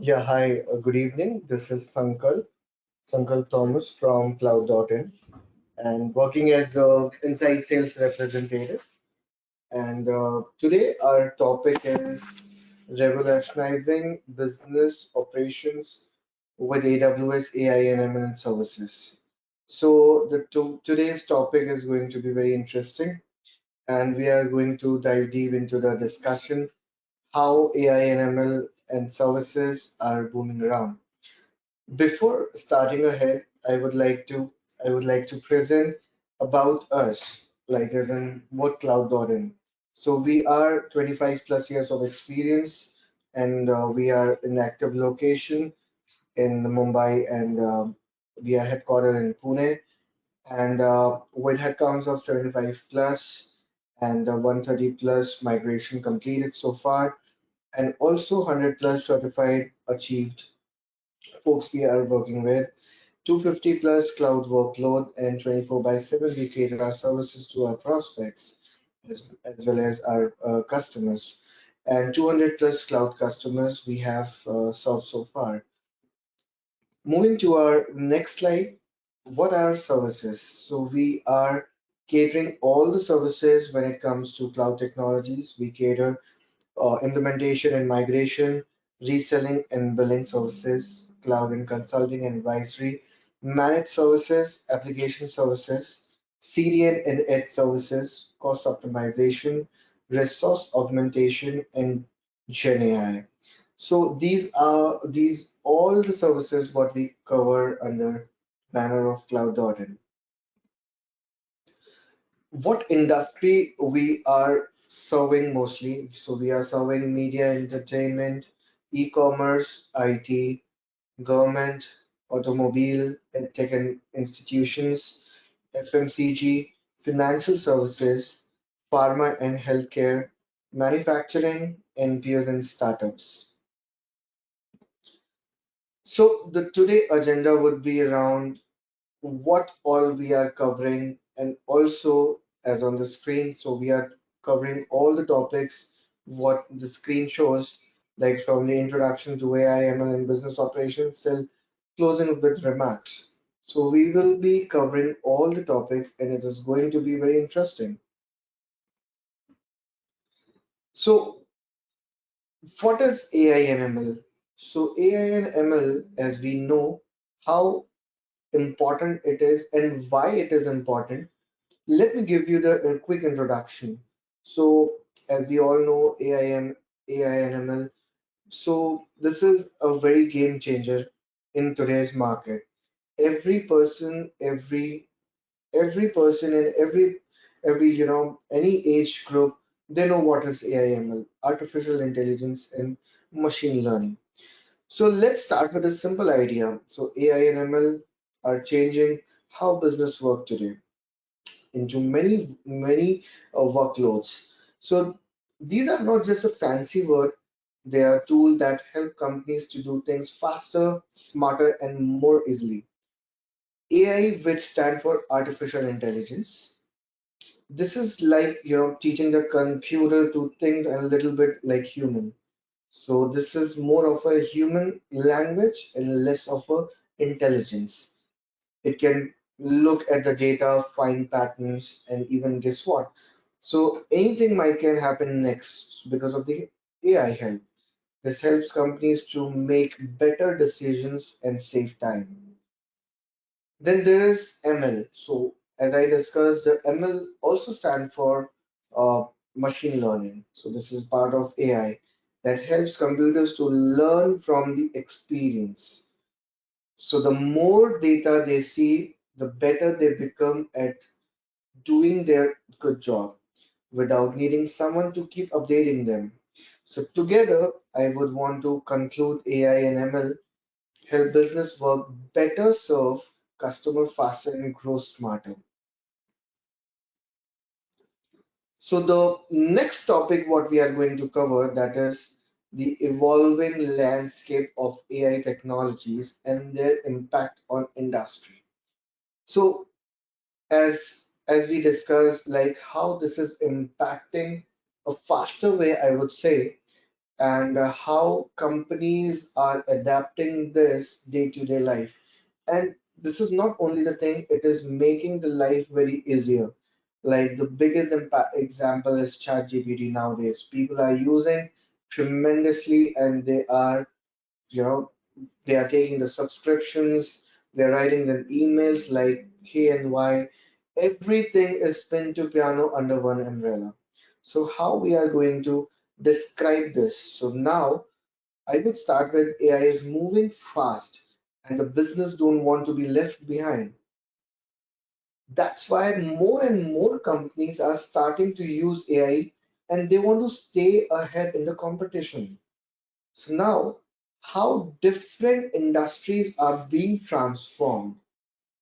Yeah, hi, good evening. This is Sankal Thomas from Cloud.in and working as the inside sales representative. And today our topic is revolutionizing business operations with AWS AI and ML services. So today's topic is going to be very interesting, and we are going to dive deep into the discussion how AI and ML and services are booming around. Before starting ahead, I would like to present about us, like as in what Cloud.in. So we are 25 plus years of experience, and we are in active location in Mumbai, and we are headquartered in Pune, and with headcounts of 75 plus and 130 plus migration completed so far, and also 100 plus certified achieved folks we are working with. 250 plus cloud workload and 24 by 7 we cater our services to our prospects as well as our customers. And 200 plus cloud customers we have served so far. Moving to our next slide, what are services? So we are catering all the services when it comes to cloud technologies. We cater implementation and migration, reselling and billing services, cloud and consulting and advisory, managed services, application services, CDN and edge services, cost optimization, resource augmentation, and Gen AI. So these all the services what we cover under banner of cloud.in. What industry we are serving mostly? So we are serving media, entertainment, e-commerce, IT, government, automobile, tech and institutions, FMCG, financial services, pharma and healthcare, manufacturing, NPOs and startups. So the today agenda would be around what all we are covering, and also as on the screen, so we are covering all the topics what the screen shows, like from the introduction to AI, ML and business operations till closing with remarks. So we will be covering all the topics and it is going to be very interesting. So what is AI and ML? So AI and ML, as we know how important it is and why it is important. Let me give you the quick introduction. So, as we all know, AI and ML. So, this is a very game changer in today's market. Every person, every person in every any age group, they know what is AI ML, artificial intelligence and machine learning. So let's start with a simple idea. So AI and ML are changing how business work today into many workloads. So these are not just a fancy word, they are tools that help companies to do things faster, smarter, and more easily. AI, which stand for artificial intelligence. This is like teaching the computer to think a little bit like human. So this is more of a human language and less of a intelligence. It can look at the data, find patterns, and even guess what? So anything might can happen next because of the AI help. This helps companies to make better decisions and save time. Then there is ML. So as I discussed, the ML also stand for machine learning. So this is part of AI that helps computers to learn from the experience. So the more data they see, the better they become at doing their good job without needing someone to keep updating them. So together, I would want to conclude AI and ML help business work better, serve customer faster, and grow smarter. So the next topic what we are going to cover, that is the evolving landscape of AI technologies and their impact on industry. So as we discussed, like how this is impacting a faster way, I would say. and how companies are adapting this day-to-day life. And this is not only the thing, it is making the life very easier. Like the biggest impact example is ChatGPT nowadays. People are using tremendously and they are, you know, they are taking the subscriptions, they're writing the emails like K and Y. Everything is pin to piano under one umbrella. So how we are going to describe this? So now I would start with AI is moving fast and the business don't want to be left behind. That's why more and more companies are starting to use AI and they want to stay ahead in the competition. So now, how different industries are being transformed.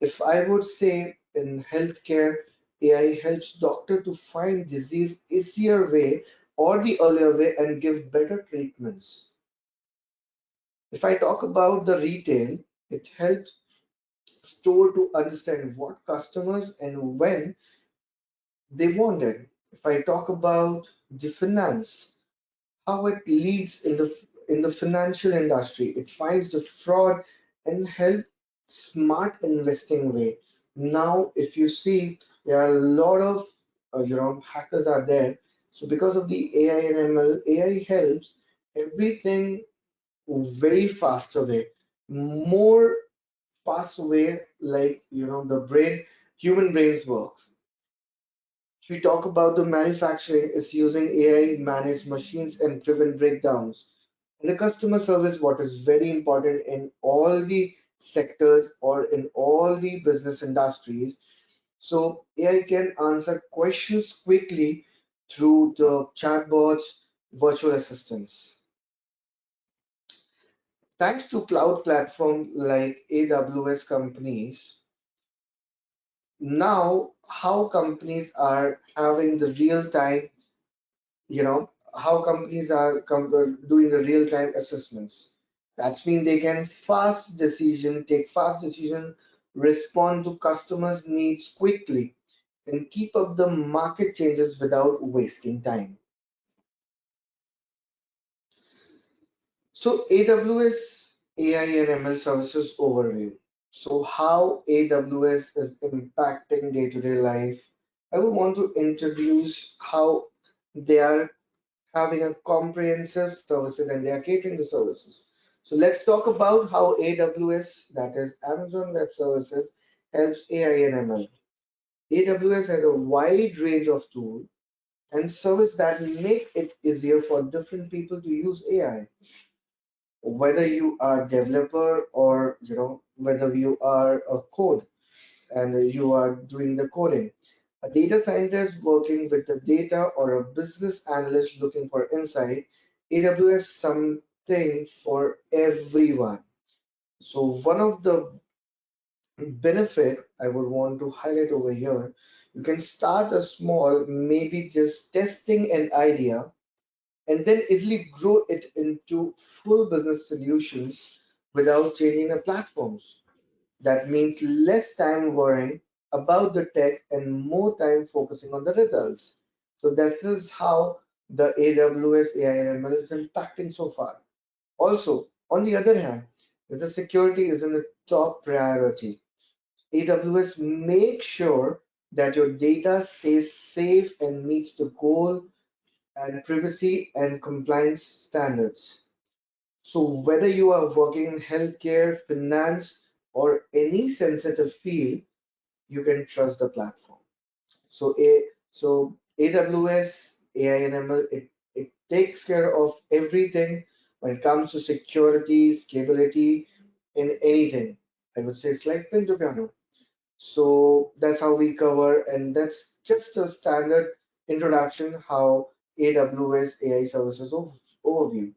If I would say in healthcare, AI helps doctor to find disease easier way or the earlier way and give better treatments. If I talk about the retail, it helps store to understand what customers and when they want it. If I talk about the finance, how it leads in the financial industry. It finds the fraud and help smart investing way. Now, if you see, there are a lot of hackers are there. So because of the AI and ML, AI helps everything very faster way, more fast way like the human brains works. If we talk about the manufacturing, is using AI manage machines and prevent breakdowns. And the customer service, what is very important in all the sectors or in all the business industries. So AI can answer questions quickly through the chatbots, virtual assistants. Thanks to cloud platform like AWS companies, now how companies are having the real time, how companies are doing the real time assessments. That's mean they can take fast decision, respond to customers' needs quickly, and keep up the market changes without wasting time. So AWS AI and ML services overview. So how AWS is impacting day-to-day life. I would want to introduce how they are having a comprehensive services and they are catering the services. So let's talk about how AWS, that is Amazon Web Services, helps AI and ML. AWS has a wide range of tools and service that make it easier for different people to use AI, whether you are a developer or whether you are a code and you are doing the coding, a data scientist working with the data or a business analyst looking for insight. AWS something for everyone. So one of the benefit I would want to highlight over here, you can start a small, maybe just testing an idea and then easily grow it into full business solutions without changing the platforms. That means less time worrying about the tech and more time focusing on the results. So this is how the AWS AI and ML is impacting so far. Also, on the other hand, the security isn't a top priority. AWS makes sure that your data stays safe and meets the goal and privacy and compliance standards. So whether you are working in healthcare, finance, or any sensitive field, you can trust the platform. So AWS, AI and ML, it takes care of everything when it comes to security, scalability, in anything. I would say it's like pin to piano. So that's how we cover, and that's just a standard introduction how AWS AI services overview.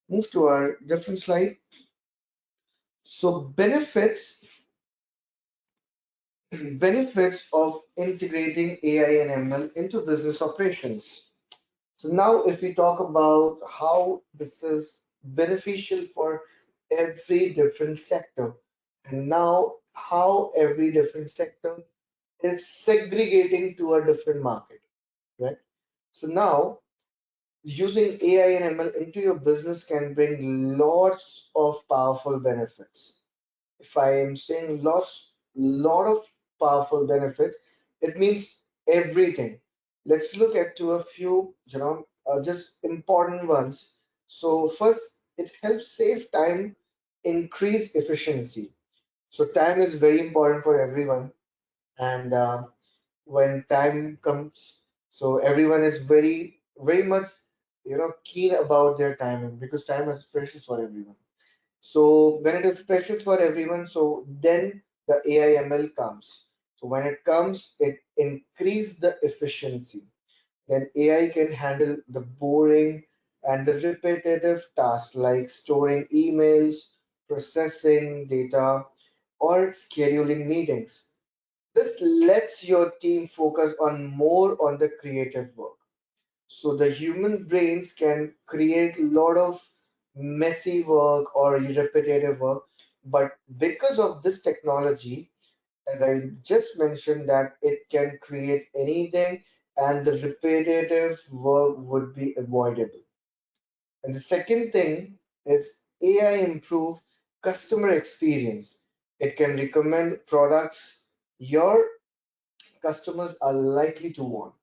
Move to our different slide. So benefits of integrating AI and ML into business operations. So now if we talk about how this is beneficial for every different sector, and now how every different sector is segregating to a different market, right? So now Using AI and ML into your business can bring lots of powerful benefits. If I am saying lot of powerful benefits, it means everything. Let's look at to a few, just important ones. So first, it helps save time, increase efficiency. So time is very important for everyone, and when time comes, so everyone is very much, keen about their timing because time is precious for everyone. So when it is precious for everyone, so then the AI ML comes. So when it comes, it increase the efficiency. Then AI can handle the boring and the repetitive tasks like storing emails, processing data, or scheduling meetings. This lets your team focus on more on the creative work. So the human brains can create a lot of messy work or repetitive work, but because of this technology, as I just mentioned, that it can create anything and the repetitive work would be avoidable. And the second thing is AI improve customer experience. It can recommend products your customers are likely to want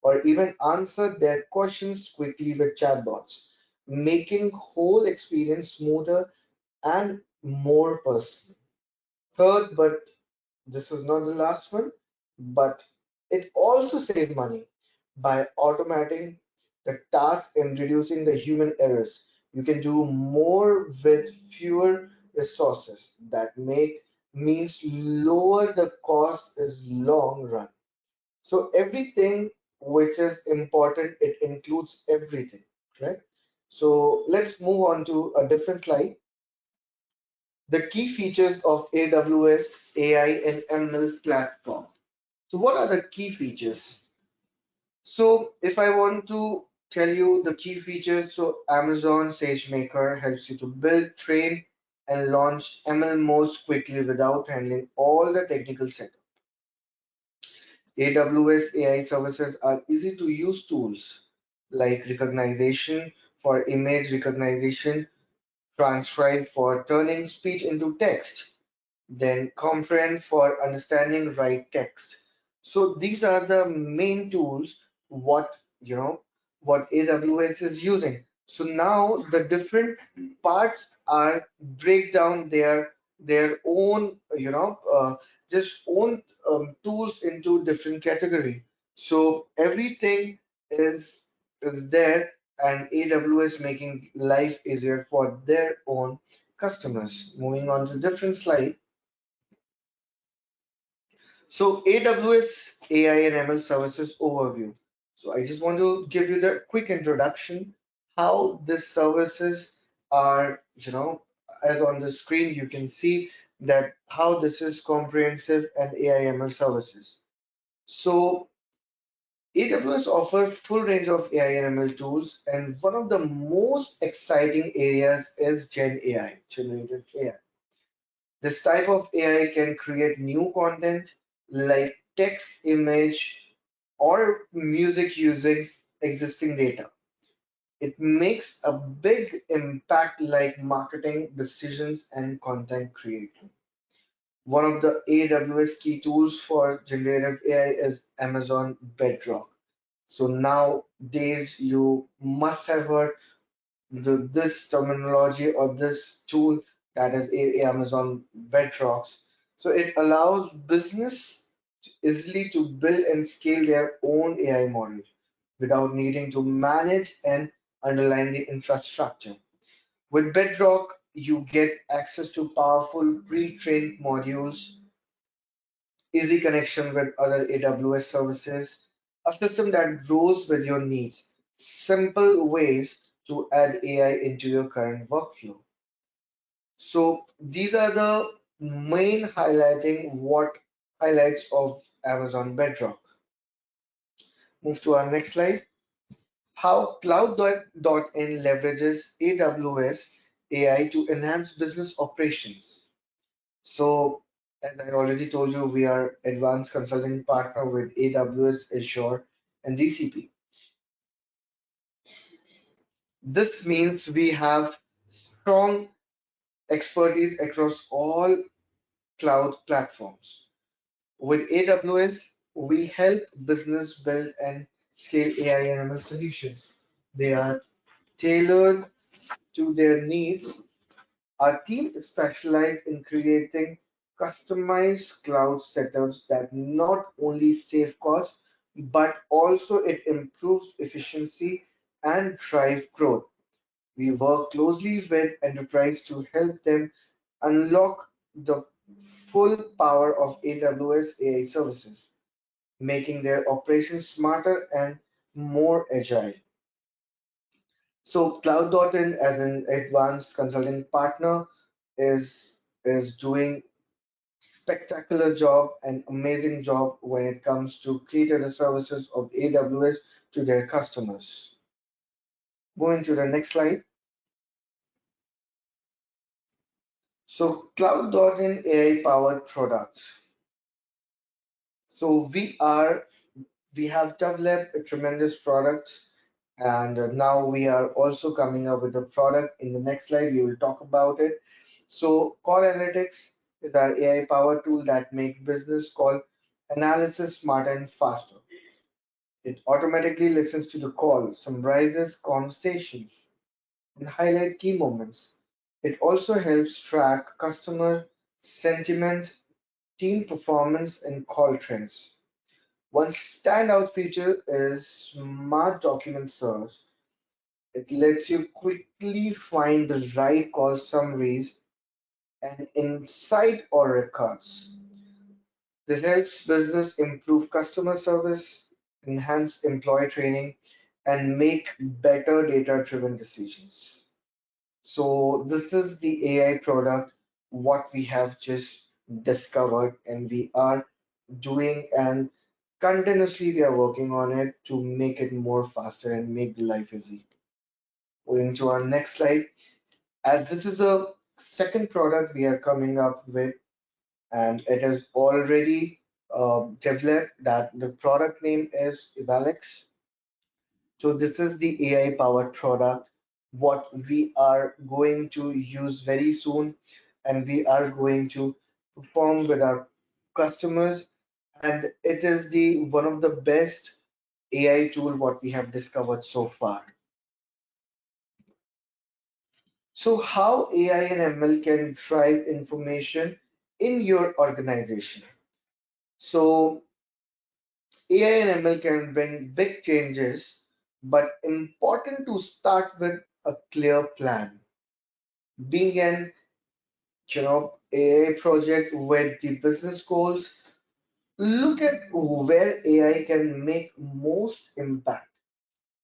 or even answer their questions quickly with chatbots, making whole experience smoother and more personal. Third, but this is not the last one, but it also saves money by automating the task and reducing the human errors. You can do more with fewer resources. That make means lower the cost is long run. So everything which is important, it includes everything, right? So let's move on to a different slide. The key features of AWS AI and ML platform. So what are the key features? So if I want to tell you the key features, so Amazon SageMaker helps you to build, train, and launch ML most quickly without handling all the technical setup. AWS AI services are easy to use tools like recognition for image recognition, transcribe for turning speech into text, then comprehend for understanding right text. So these are the main tools what what AWS is using. So now the different parts are break down their own just own tools into different category. So everything is there and AWS making life easier for their own customers. Moving on to different slide. So AWS AI and ML services overview. So I just want to give you the quick introduction how these services are, as on the screen you can see that how this is comprehensive and AI ML services. So AWS offer full range of AI and ML tools, and one of the most exciting areas is Gen AI, generative AI. This type of AI can create new content like text, image, or music using existing data. It makes a big impact like marketing decisions and content creation. One of the AWS key tools for generative AI is Amazon Bedrock. So nowadays you must have heard this terminology or this tool that is Amazon Bedrocks. So it allows business easily to build and scale their own AI model without needing to manage and underline the infrastructure. With Bedrock, you get access to powerful pre-trained modules, easy connection with other AWS services, a system that grows with your needs, simple ways to add AI into your current workflow. So these are the main highlighting what highlights of Amazon Bedrock. Move to our next slide. How Cloud.in leverages AWS AI to enhance business operations. So, as I already told you, we are advanced consulting partner with AWS, Azure, and GCP. This means we have strong expertise across all cloud platforms. With AWS, we help business build and scale AI and ML solutions. They are tailored to their needs. Our team is specialized in creating customized cloud setups that not only save costs, but also it improves efficiency and drive growth. We work closely with enterprise to help them unlock the full power of AWS AI services, making their operations smarter and more agile. So Cloud.in as an advanced consulting partner is doing spectacular job and amazing job when it comes to cater the services of AWS to their customers. Moving to the next slide. So Cloud.in AI powered products. So we have developed a tremendous product, and now we are also coming up with a product. In the next slide, we will talk about it. So Call Analytics is our AI powered tool that makes business call analysis smarter and faster. It automatically listens to the call, summarizes conversations, and highlight key moments. It also helps track customer sentiment, team performance, and call trends. One standout feature is Smart Document Search. It lets you quickly find the right call summaries and insight or records. This helps business improve customer service, enhance employee training, and make better data-driven decisions. So this is the AI product, what we have just discovered, and we are doing and continuously we are working on it to make it more faster and make the life easy. Going to our next slide. As this is a second product we are coming up with, and it is already developed that the product name is Evalex. So this is the AI powered product, what we are going to use very soon, and we are going to perform with our customers. And it is the one of the best AI tool what we have discovered so far. So how AI and ML can drive information in your organization? So AI and ML can bring big changes, but important to start with a clear plan. Being an AI project with the business goals, look at where AI can make most impact.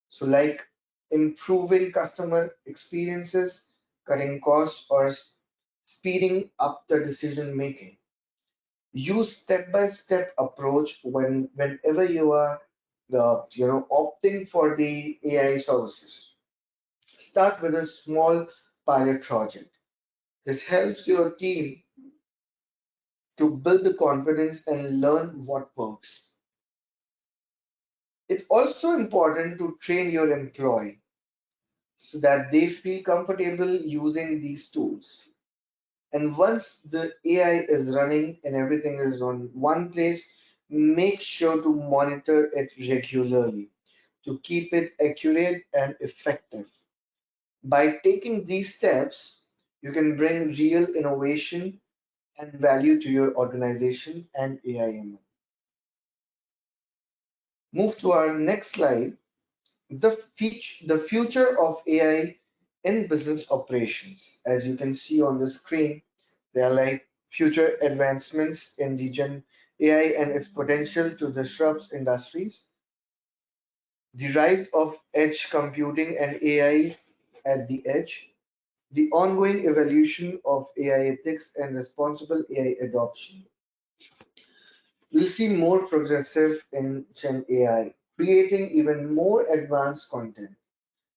So like improving customer experiences, cutting costs, or speeding up the decision making. Use step-by-step approach whenever you are opting for the AI services. Start with a small pilot project. This helps your team to build the confidence and learn what works. It's also important to train your employee so that they feel comfortable using these tools. And once the AI is running and everything is on one place, make sure to monitor it regularly to keep it accurate and effective. By taking these steps, you can bring real innovation and value to your organization and AIML. Move to our next slide. The future of AI in business operations. As you can see on the screen, they are like future advancements in the Gen AI and its potential to disrupt industries, the rise of edge computing and AI at the edge, the ongoing evolution of AI ethics and responsible AI adoption. We'll see more progressive in Gen AI, creating even more advanced content,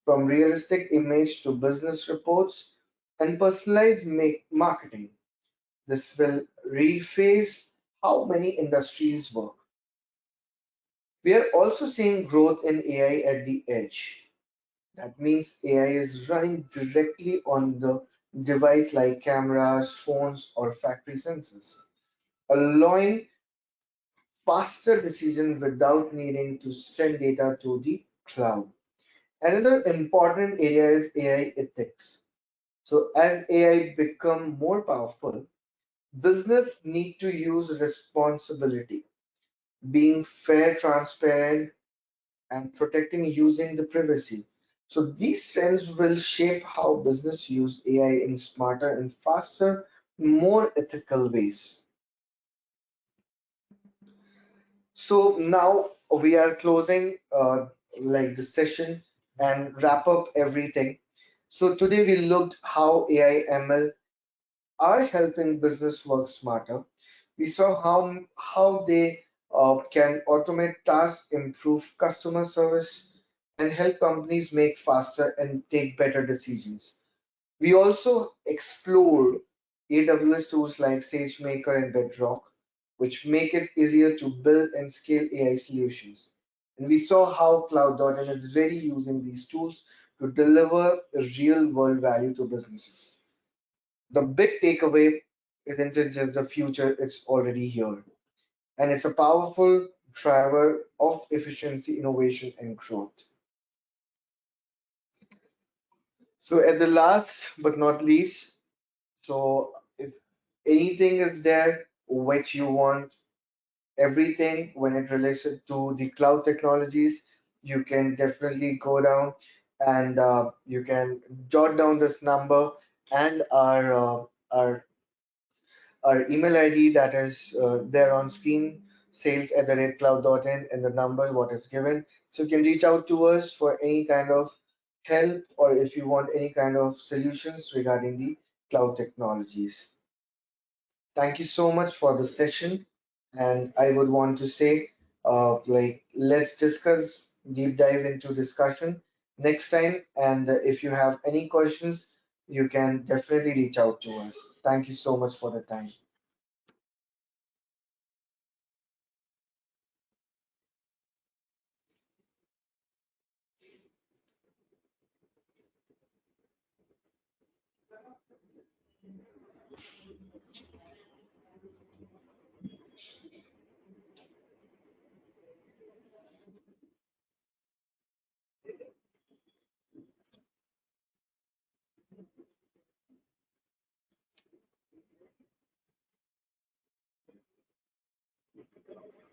from realistic image to business reports and personalized marketing. This will rephase how many industries work. We are also seeing growth in AI at the edge. That means AI is running directly on the device like cameras, phones, or factory sensors, allowing faster decision without needing to send data to the cloud. Another important area is AI ethics. So as AI become more powerful, business need to use responsibility, being fair, transparent, and protecting using the privacy. So these trends will shape how business use AI in smarter and faster, more ethical ways. So now we are closing like the session and wrap up everything. So today we looked how AI ML are helping business work smarter. We saw how they can automate tasks, improve customer service, and help companies make faster and take better decisions. We also explored AWS tools like SageMaker and Bedrock, which make it easier to build and scale AI solutions. And we saw how Cloud.in is ready using these tools to deliver real world value to businesses. The big takeaway isn't it just the future, it's already here. And it's a powerful driver of efficiency, innovation, and growth. So, at the last but not least, so if anything is there which you want, everything when it relates to the cloud technologies, you can definitely go down and you can jot down this number and our email ID that is there on screen, sales@cloud.in, and the number what is given. So you can reach out to us for any kind of help or if you want any kind of solutions regarding the cloud technologies. Thank you so much for the session. And I would want to say, let's discuss, deep dive into discussion next time. And if you have any questions, you can definitely reach out to us. Thank you so much for the time.